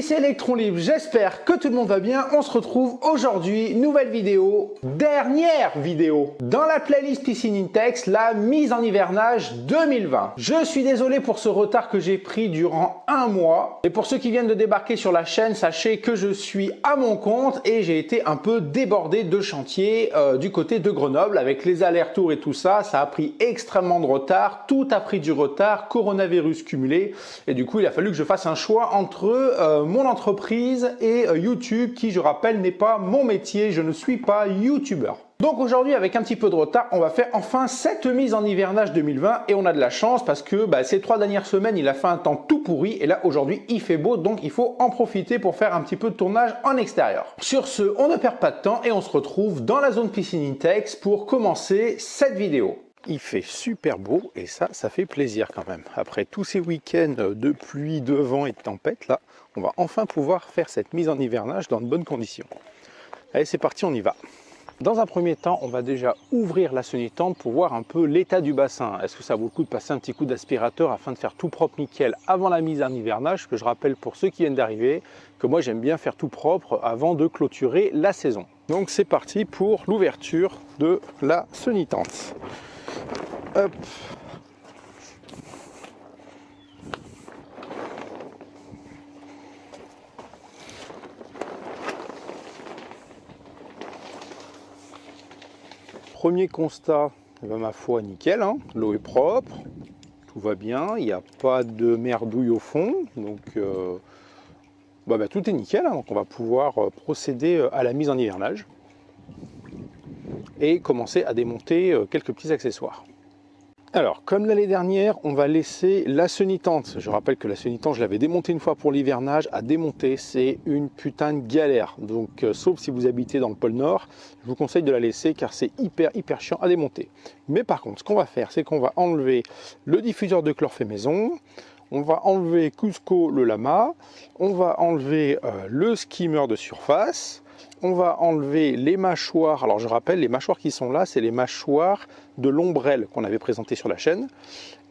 Salut, c'est Electron Libre, j'espère que tout le monde va bien. On se retrouve aujourd'hui, nouvelle vidéo, dernière vidéo dans la playlist Piscine Intex, la mise en hivernage 2020. Je suis désolé pour ce retard que j'ai pris durant un mois. Et pour ceux qui viennent de débarquer sur la chaîne, sachez que je suis à mon compte et j'ai été un peu débordé de chantier du côté de Grenoble avec les allers-retours et tout ça. Ça a pris extrêmement de retard, tout a pris du retard, coronavirus cumulé. Et du coup, il a fallu que je fasse un choix entre mon entreprise et YouTube qui, je rappelle, n'est pas mon métier. Je ne suis pas YouTubeur. Donc aujourd'hui, avec un petit peu de retard, on va faire enfin cette mise en hivernage 2020 et on a de la chance parce que ces 3 dernières semaines, il a fait un temps tout pourri et là aujourd'hui, il fait beau, donc il faut en profiter pour faire un petit peu de tournage en extérieur. Sur ce, on ne perd pas de temps et on se retrouve dans la zone Piscine Intex pour commencer cette vidéo. Il fait super beau et ça fait plaisir quand même. Après tous ces week-ends de pluie, de vent et de tempête, là, on va enfin pouvoir faire cette mise en hivernage dans de bonnes conditions. Allez, c'est parti, on y va. Dans un premier temps, on va déjà ouvrir la sonnette pour voir un peu l'état du bassin. Est-ce que ça vaut le coup de passer un petit coup d'aspirateur afin de faire tout propre nickel avant la mise en hivernage? Que je rappelle pour ceux qui viennent d'arriver que moi j'aime bien faire tout propre avant de clôturer la saison. Donc c'est parti pour l'ouverture de la sonnette. Hop. Premier constat, ma foi, nickel, hein. L'eau est propre, tout va bien, il n'y a pas de merdouille au fond, donc tout est nickel, hein. Donc on va pouvoir procéder à la mise en hivernage et commencer à démonter quelques petits accessoires. Alors, comme l'année dernière, on va laisser la sonnette. Je rappelle que la sonnette, je l'avais démontée une fois pour l'hivernage. À démonter, c'est une putain de galère. Donc, sauf si vous habitez dans le pôle Nord, je vous conseille de la laisser car c'est hyper chiant à démonter. Mais par contre, ce qu'on va faire, c'est qu'on va enlever le diffuseur de chlore fait maison. On va enlever Cusco le lama. On va enlever le skimmer de surface. On va enlever les mâchoires. Alors je rappelle, les mâchoires qui sont là, c'est les mâchoires de l'ombrelle qu'on avait présenté sur la chaîne.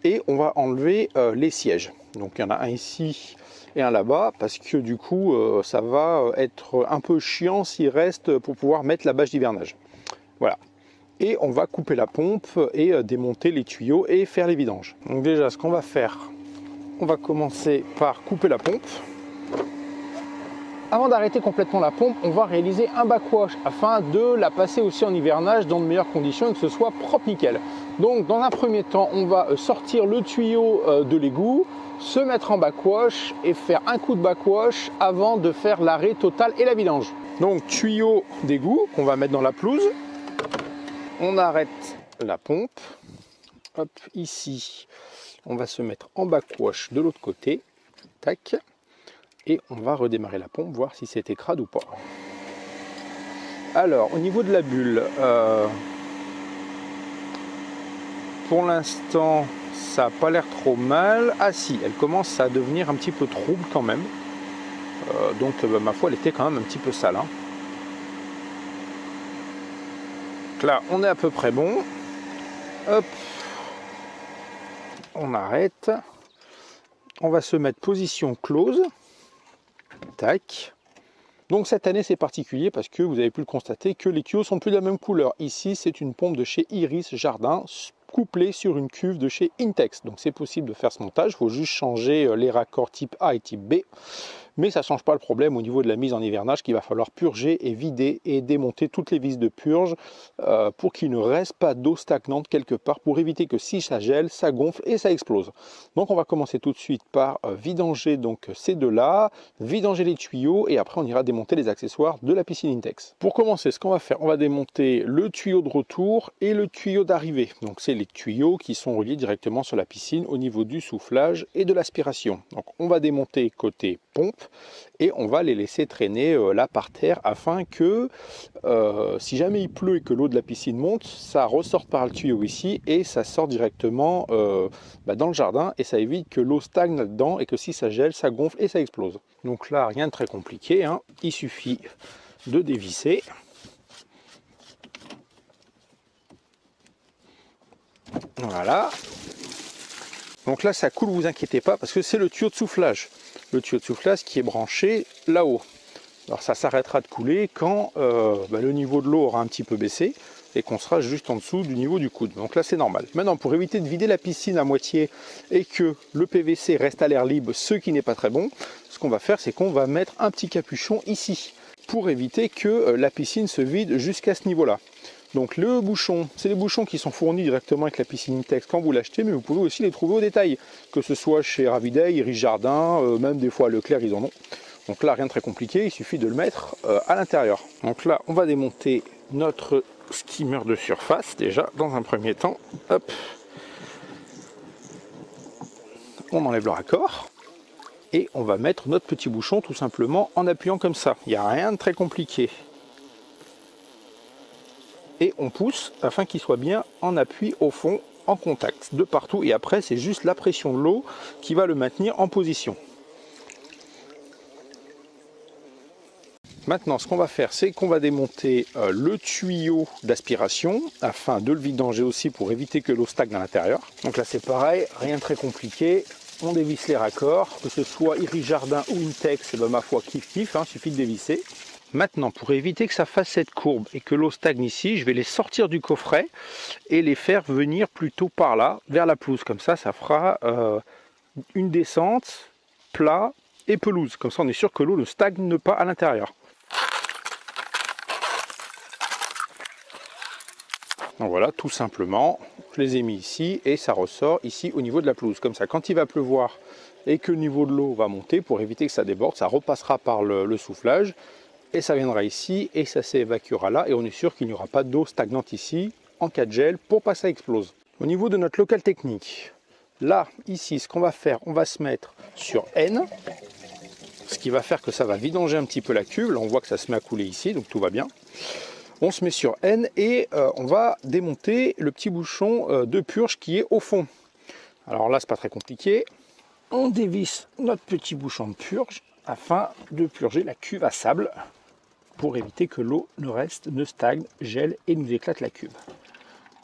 Et on va enlever les sièges. Donc il y en a un ici et un là-bas, parce que du coup, ça va être un peu chiant s'il reste pour pouvoir mettre la bâche d'hivernage. Voilà. Et on va couper la pompe et démonter les tuyaux et faire les vidanges. Donc déjà, ce qu'on va faire, on va commencer par couper la pompe. Avant d'arrêter complètement la pompe, on va réaliser un backwash afin de la passer aussi en hivernage dans de meilleures conditions et que ce soit propre nickel. Donc dans un premier temps, on va sortir le tuyau de l'égout, se mettre en backwash et faire un coup de backwash avant de faire l'arrêt total et la vidange. Donc tuyau d'égout qu'on va mettre dans la pelouse. On arrête la pompe. Hop, ici, on va se mettre en backwash de l'autre côté. Tac. Et on va redémarrer la pompe, voir si c'était crade ou pas. Alors, au niveau de la bulle, pour l'instant, ça n'a pas l'air trop mal. Ah si, elle commence à devenir un petit peu trouble quand même. Donc, ma foi, elle était quand même un petit peu sale. Hein. Donc là, on est à peu près bon. Hop. On arrête. On va se mettre position close. Tac. Donc cette année c'est particulier parce que vous avez pu le constater que les tuyaux sont plus de la même couleur. Ici c'est une pompe de chez Iris Jardin couplée sur une cuve de chez Intex. Donc c'est possible de faire ce montage, il faut juste changer les raccords type A et type B. Mais ça ne change pas le problème au niveau de la mise en hivernage qu'il va falloir purger et vider et démonter toutes les vis de purge pour qu'il ne reste pas d'eau stagnante quelque part pour éviter que si ça gèle, ça gonfle et ça explose. Donc on va commencer tout de suite par vidanger donc ces deux-là, vidanger les tuyaux et après on ira démonter les accessoires de la piscine Intex. Pour commencer, ce qu'on va faire, on va démonter le tuyau de retour et le tuyau d'arrivée. Donc c'est les tuyaux qui sont reliés directement sur la piscine au niveau du soufflage et de l'aspiration. Donc on va démonter côté pompe et on va les laisser traîner là par terre afin que si jamais il pleut et que l'eau de la piscine monte, ça ressorte par le tuyau ici et ça sort directement dans le jardin et ça évite que l'eau stagne là-dedans et que si ça gèle, ça gonfle et ça explose. Donc là, rien de très compliqué, hein. Il suffit de dévisser. Voilà. Donc là, ça coule, vous inquiétez pas, parce que c'est le tuyau de soufflage. le tuyau de soufflage qui est branché là-haut. Alors ça s'arrêtera de couler quand le niveau de l'eau aura un petit peu baissé et qu'on sera juste en dessous du niveau du coude. Donc là c'est normal. Maintenant, pour éviter de vider la piscine à moitié et que le PVC reste à l'air libre, ce qui n'est pas très bon, ce qu'on va faire, c'est qu'on va mettre un petit capuchon ici pour éviter que la piscine se vide jusqu'à ce niveau-là. Donc le bouchon, c'est les bouchons qui sont fournis directement avec la piscine Intex quand vous l'achetez, mais vous pouvez aussi les trouver au détail, que ce soit chez Raviday, Iris Jardin, même des fois à Leclerc ils en ont. Donc là rien de très compliqué, il suffit de le mettre à l'intérieur. Donc là on va démonter notre skimmer de surface déjà dans un premier temps. Hop. On enlève le raccord et on va mettre notre petit bouchon tout simplement en appuyant comme ça. Il n'y a rien de très compliqué. Et on pousse afin qu'il soit bien en appui au fond, en contact de partout. Et après c'est juste la pression de l'eau qui va le maintenir en position. Maintenant, ce qu'on va faire, c'est qu'on va démonter le tuyau d'aspiration afin de le vidanger aussi pour éviter que l'eau stagne à l'intérieur. Donc là, c'est pareil, rien de très compliqué. On dévisse les raccords, que ce soit Iris Jardin ou Intex, ma foi, kiff-kiff, hein, suffit de dévisser. Maintenant, pour éviter que ça fasse cette courbe et que l'eau stagne ici, je vais les sortir du coffret et les faire venir plutôt par là, vers la pelouse. Comme ça, ça fera une descente, plat et pelouse. Comme ça, on est sûr que l'eau ne stagne pas à l'intérieur. Donc voilà, tout simplement, je les ai mis ici et ça ressort ici au niveau de la pelouse. Comme ça, quand il va pleuvoir et que le niveau de l'eau va monter, pour éviter que ça déborde, ça repassera par le soufflage et ça viendra ici et ça s'évacuera là. Et on est sûr qu'il n'y aura pas d'eau stagnante ici en cas de gel pour pas que ça explose. Au niveau de notre local technique, là, ici, ce qu'on va faire, on va se mettre sur N, ce qui va faire que ça va vidanger un petit peu la cuve. Là, on voit que ça se met à couler ici, donc tout va bien. On se met sur N et on va démonter le petit bouchon de purge qui est au fond. Alors là, c'est pas très compliqué. On dévisse notre petit bouchon de purge afin de purger la cuve à sable pour éviter que l'eau ne stagne, gèle et nous éclate la cuve.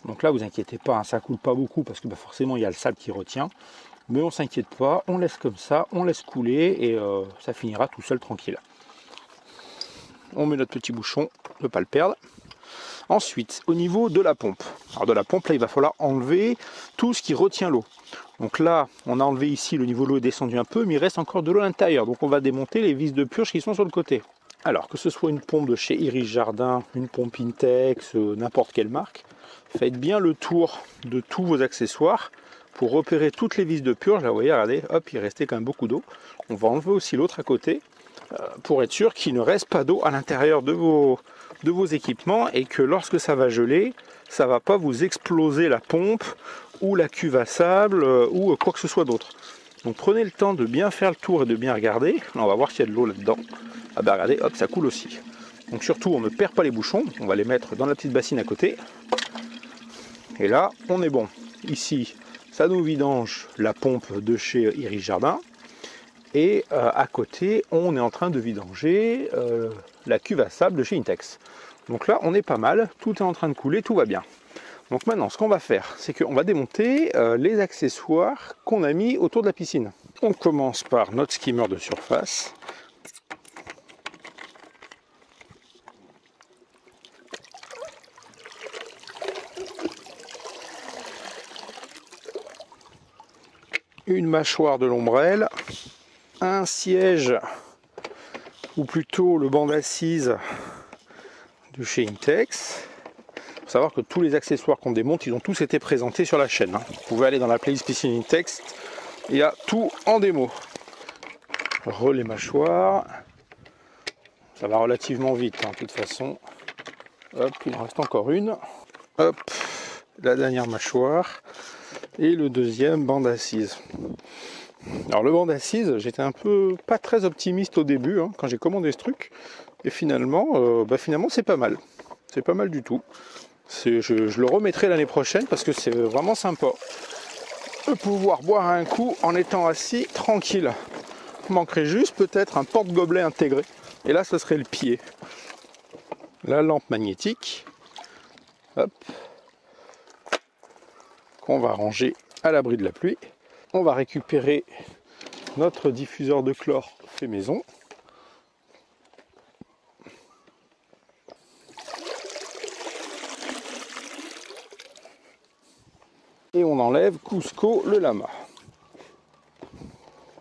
Donc là, vous inquiétez pas, hein, ça coule pas beaucoup parce que forcément, il y a le sable qui retient. Mais on s'inquiète pas, on laisse comme ça, on laisse couler et ça finira tout seul tranquille. On met notre petit bouchon, ne pas le perdre. Ensuite, au niveau de la pompe. Alors de la pompe, là, il va falloir enlever tout ce qui retient l'eau. Donc là, on a enlevé ici, le niveau de l'eau est descendu un peu, mais il reste encore de l'eau à l'intérieur. Donc on va démonter les vis de purge qui sont sur le côté. Alors, que ce soit une pompe de chez Iris Jardin, une pompe Intex, n'importe quelle marque, faites bien le tour de tous vos accessoires pour repérer toutes les vis de purge. Là, vous voyez, regardez, hop, il restait quand même beaucoup d'eau. On va enlever aussi l'autre à côté pour être sûr qu'il ne reste pas d'eau à l'intérieur de vos équipements et que lorsque ça va geler, ça ne va pas vous exploser la pompe ou la cuve à sable ou quoi que ce soit d'autre. Donc prenez le temps de bien faire le tour et de bien regarder. Là, on va voir s'il y a de l'eau là-dedans. Ah ben regardez, hop, ça coule aussi. Donc surtout, on ne perd pas les bouchons. On va les mettre dans la petite bassine à côté. Et là, on est bon. Ici, ça nous vidange la pompe de chez Iris Jardin. Et à côté, on est en train de vidanger la cuve à sable de chez Intex. Donc là, on est pas mal, tout est en train de couler, tout va bien. Donc maintenant, ce qu'on va faire, c'est qu'on va démonter les accessoires qu'on a mis autour de la piscine. On commence par notre skimmer de surface. Une mâchoire de l'ombrelle. Un siège, ou plutôt le banc d'assises de chez Intex. Il faut savoir que tous les accessoires qu'on démonte, ils ont tous été présentés sur la chaîne. Vous pouvez aller dans la playlist piscine Intex, il y a tout en démo. Relais mâchoire, ça va relativement vite, hein, de toute façon. Hop, il en reste encore une. Hop, la dernière mâchoire et le deuxième banc d'assises. Alors le banc d'assises, j'étais un peu pas très optimiste au début hein, quand j'ai commandé ce truc. Et finalement, c'est pas mal. C'est pas mal du tout. Je le remettrai l'année prochaine parce que c'est vraiment sympa. De pouvoir boire un coup en étant assis tranquille. Il manquerait juste peut-être un porte-gobelet intégré. Et là, ce serait le pied. La lampe magnétique. Hop. Qu'on va ranger à l'abri de la pluie. On va récupérer notre diffuseur de chlore fait maison. Et on enlève Cusco le lama.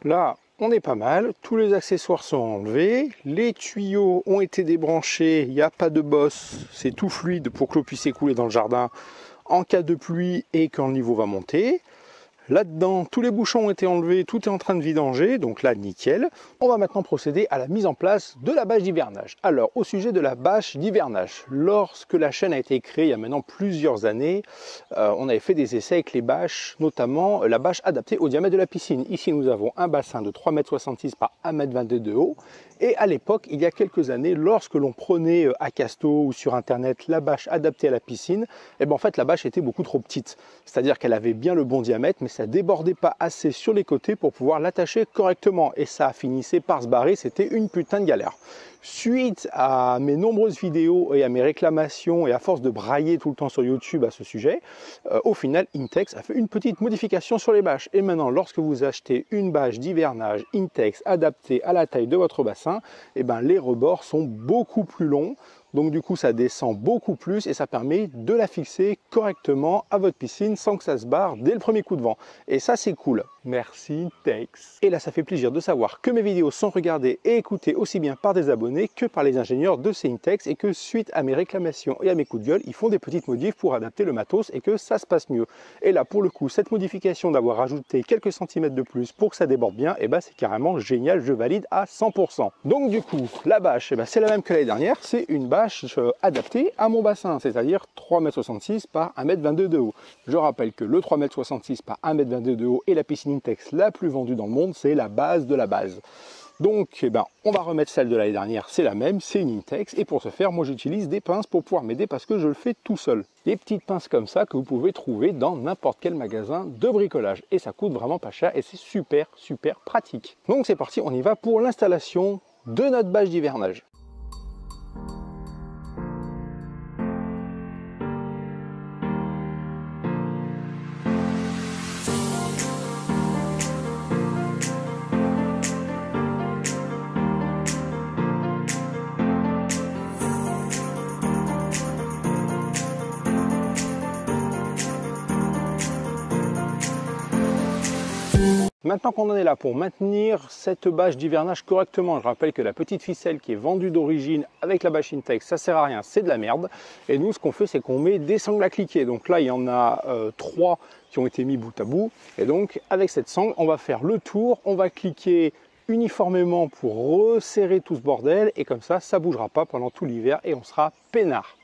Là, on est pas mal, tous les accessoires sont enlevés, les tuyaux ont été débranchés, il n'y a pas de bosse, c'est tout fluide pour que l'eau puisse s'écouler dans le jardin en cas de pluie et quand le niveau va monter. Là-dedans, tous les bouchons ont été enlevés, tout est en train de vidanger, donc là, nickel. On va maintenant procéder à la mise en place de la bâche d'hivernage. Alors, au sujet de la bâche d'hivernage, lorsque la chaîne a été créée il y a maintenant plusieurs années, on avait fait des essais avec les bâches, notamment la bâche adaptée au diamètre de la piscine. Ici, nous avons un bassin de 3,66 m par 1,22 m de haut. Et à l'époque, il y a quelques années, lorsque l'on prenait à Casto ou sur Internet la bâche adaptée à la piscine, eh ben en fait, la bâche était beaucoup trop petite. C'est-à-dire qu'elle avait bien le bon diamètre, mais ça débordait pas assez sur les côtés pour pouvoir l'attacher correctement. Et ça finissait par se barrer, c'était une putain de galère. Suite à mes nombreuses vidéos et à mes réclamations et à force de brailler tout le temps sur YouTube à ce sujet, au final Intex a fait une petite modification sur les bâches. Et maintenant, lorsque vous achetez une bâche d'hivernage Intex adaptée à la taille de votre bassin, eh ben, les rebords sont beaucoup plus longs. Donc du coup, ça descend beaucoup plus et ça permet de la fixer correctement à votre piscine sans que ça se barre dès le premier coup de vent. Et ça, c'est cool. Merci Intex. Et là, ça fait plaisir de savoir que mes vidéos sont regardées et écoutées aussi bien par des abonnés que par les ingénieurs de chez Intex et que suite à mes réclamations et à mes coups de gueule, ils font des petites modifs pour adapter le matos et que ça se passe mieux. Et là, pour le coup, cette modification d'avoir rajouté quelques centimètres de plus pour que ça déborde bien, et ben, c'est carrément génial, je valide à 100%. Donc du coup, la bâche, eh ben, c'est la même que l'année dernière, c'est une bâche adaptée à mon bassin, c'est-à-dire 3,66 m par 1,22 m de haut. Je rappelle que le 3,66 m par 1,22 m de haut est la piscine Intex la plus vendue dans le monde, c'est la base de la base. Donc eh ben, on va remettre celle de l'année dernière, c'est la même, c'est une Intex, et pour ce faire, moi j'utilise des pinces pour pouvoir m'aider parce que je le fais tout seul. Des petites pinces comme ça que vous pouvez trouver dans n'importe quel magasin de bricolage, et ça coûte vraiment pas cher et c'est super pratique. Donc c'est parti, on y va pour l'installation de notre bâche d'hivernage. Maintenant qu'on en est là pour maintenir cette bâche d'hivernage correctement, je rappelle que la petite ficelle qui est vendue d'origine avec la bâche Intex, ça sert à rien, c'est de la merde. Et nous, ce qu'on fait, c'est qu'on met des sangles à cliquer. Donc là, il y en a 3 qui ont été mis bout à bout. Et donc, avec cette sangle, on va faire le tour, on va cliquer uniformément pour resserrer tout ce bordel. Et comme ça, ça ne bougera pas pendant tout l'hiver et on sera peinard.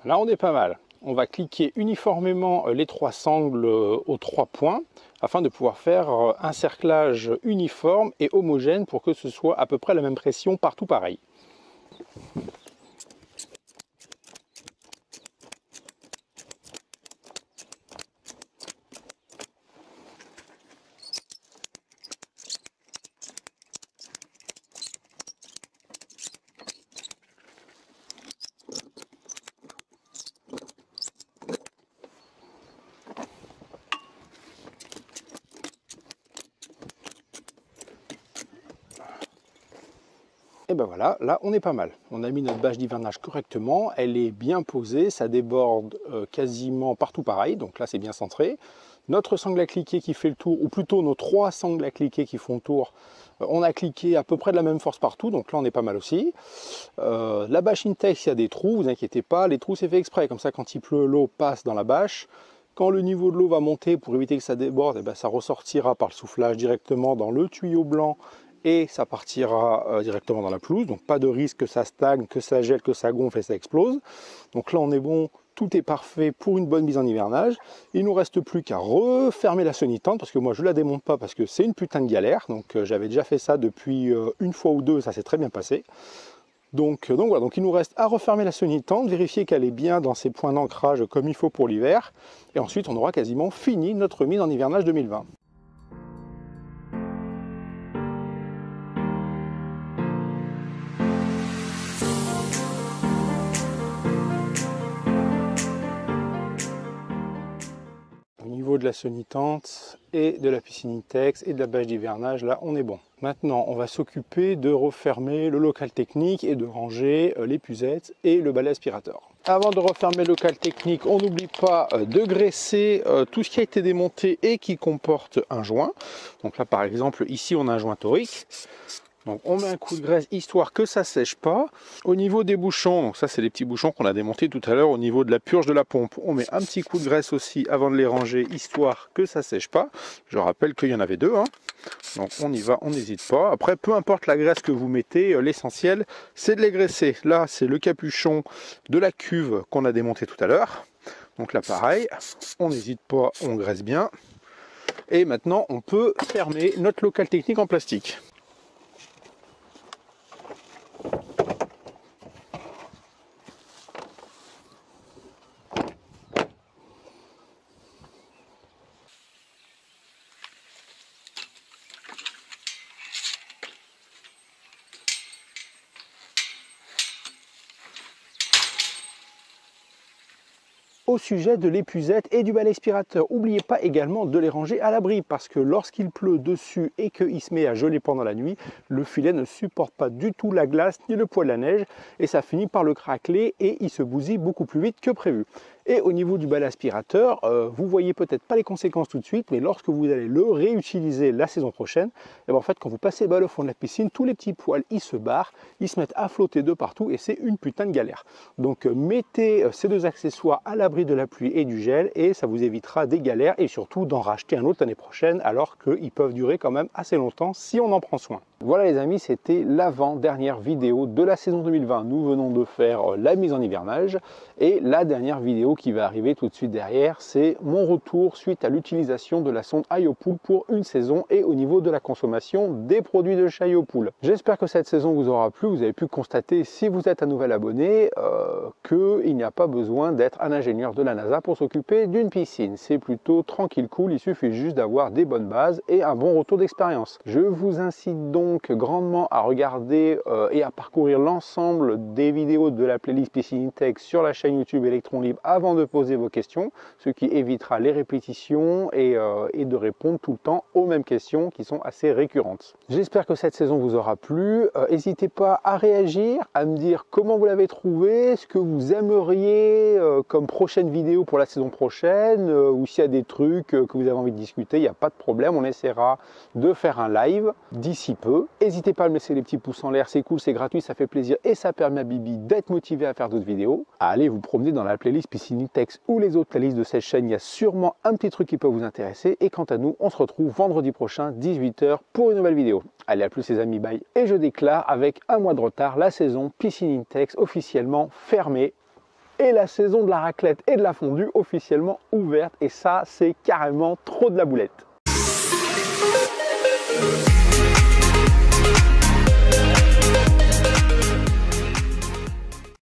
Là, on est pas mal. On va cliquer uniformément les 3 sangles aux 3 points afin de pouvoir faire un cerclage uniforme et homogène pour que ce soit à peu près la même pression partout pareil. Et ben voilà, là on est pas mal. On a mis notre bâche d'hivernage correctement, elle est bien posée, ça déborde quasiment partout pareil, donc là c'est bien centré. Notre sangle à cliquer qui fait le tour, ou plutôt nos 3 sangles à cliquer qui font le tour, on a cliqué à peu près de la même force partout, donc là on est pas mal aussi. La bâche Intex, il y a des trous, vous inquiétez pas, les trous c'est fait exprès, comme ça quand il pleut, l'eau passe dans la bâche. Quand le niveau de l'eau va monter, pour éviter que ça déborde, et ben, ça ressortira par le soufflage directement dans le tuyau blanc et ça partira directement dans la pelouse. Donc pas de risque que ça stagne, que ça gèle, que ça gonfle et ça explose. Donc là on est bon, tout est parfait pour une bonne mise en hivernage. Il ne nous reste plus qu'à refermer la sonnitante parce que moi je ne la démonte pas parce que c'est une putain de galère. Donc j'avais déjà fait ça depuis une fois ou deux, ça s'est très bien passé. Donc voilà, donc il nous reste à refermer la sonitante, vérifier qu'elle est bien dans ses points d'ancrage comme il faut pour l'hiver. Et ensuite, on aura quasiment fini notre mise en hivernage 2020. De la sonitante et de la piscine Intex et de la bâche d'hivernage, là on est bon. Maintenant on va s'occuper de refermer le local technique et de ranger les puzettes et le balai aspirateur. Avant de refermer le local technique, on n'oublie pas de graisser tout ce qui a été démonté et qui comporte un joint. Donc là par exemple ici on a un joint torique. Donc on met un coup de graisse histoire que ça sèche pas. Au niveau des bouchons, donc ça c'est les petits bouchons qu'on a démontés tout à l'heure au niveau de la purge de la pompe. On met un petit coup de graisse aussi avant de les ranger histoire que ça sèche pas. Je rappelle qu'il y en avait deux. Donc on y va, on n'hésite pas. Après peu importe la graisse que vous mettez, l'essentiel c'est de les graisser. Là c'est le capuchon de la cuve qu'on a démonté tout à l'heure. Donc là pareil, on n'hésite pas, on graisse bien. Et maintenant on peut fermer notre local technique en plastique. Au sujet de l'épuisette et du balai aspirateur, n'oubliez pas également de les ranger à l'abri parce que lorsqu'il pleut dessus et qu'il se met à geler pendant la nuit, le filet ne supporte pas du tout la glace ni le poids de la neige et ça finit par le craqueler et il se bousille beaucoup plus vite que prévu. Et au niveau du balai aspirateur, vous voyez peut-être pas les conséquences tout de suite, mais lorsque vous allez le réutiliser la saison prochaine, et en fait quand vous passez le balai au fond de la piscine, tous les petits poils ils se barrent, ils se mettent à flotter de partout et c'est une putain de galère. Donc mettez ces deux accessoires à l'abri de la pluie et du gel et ça vous évitera des galères et surtout d'en racheter un autre l'année prochaine alors qu'ils peuvent durer quand même assez longtemps si on en prend soin. Voilà les amis, c'était l'avant-dernière vidéo de la saison 2020. Nous venons de faire la mise en hivernage et la dernière vidéo qui va arriver tout de suite derrière, c'est mon retour suite à l'utilisation de la sonde IoPool pour une saison et au niveau de la consommation des produits de chez IoPool. J'espère que cette saison vous aura plu. Vous avez pu constater, si vous êtes un nouvel abonné, qu'il n'y a pas besoin d'être un ingénieur de la NASA pour s'occuper d'une piscine. C'est plutôt tranquille, cool, il suffit juste d'avoir des bonnes bases et un bon retour d'expérience. Je vous incite donc grandement à regarder et à parcourir l'ensemble des vidéos de la playlist Piscine Intex sur la chaîne YouTube Electron Libre avant de poser vos questions, ce qui évitera les répétitions et de répondre tout le temps aux mêmes questions qui sont assez récurrentes. J'espère que cette saison vous aura plu. N'hésitez pas à réagir, à me dire comment vous l'avez trouvé, ce que vous aimeriez comme prochaine vidéo pour la saison prochaine, ou s'il y a des trucs que vous avez envie de discuter, il n'y a pas de problème, on essaiera de faire un live d'ici peu. N'hésitez pas à me laisser les petits pouces en l'air, c'est cool, c'est gratuit, ça fait plaisir et ça permet à Bibi d'être motivé à faire d'autres vidéos. Allez vous promener dans la playlist Piscine Intex ou les autres playlists de cette chaîne, il y a sûrement un petit truc qui peut vous intéresser. Et quant à nous, on se retrouve vendredi prochain, 18 h pour une nouvelle vidéo. Allez, à plus les amis, bye. Et je déclare avec un mois de retard la saison Piscine Intex officiellement fermée et la saison de la raclette et de la fondue officiellement ouverte. Et ça, c'est carrément trop de la boulette.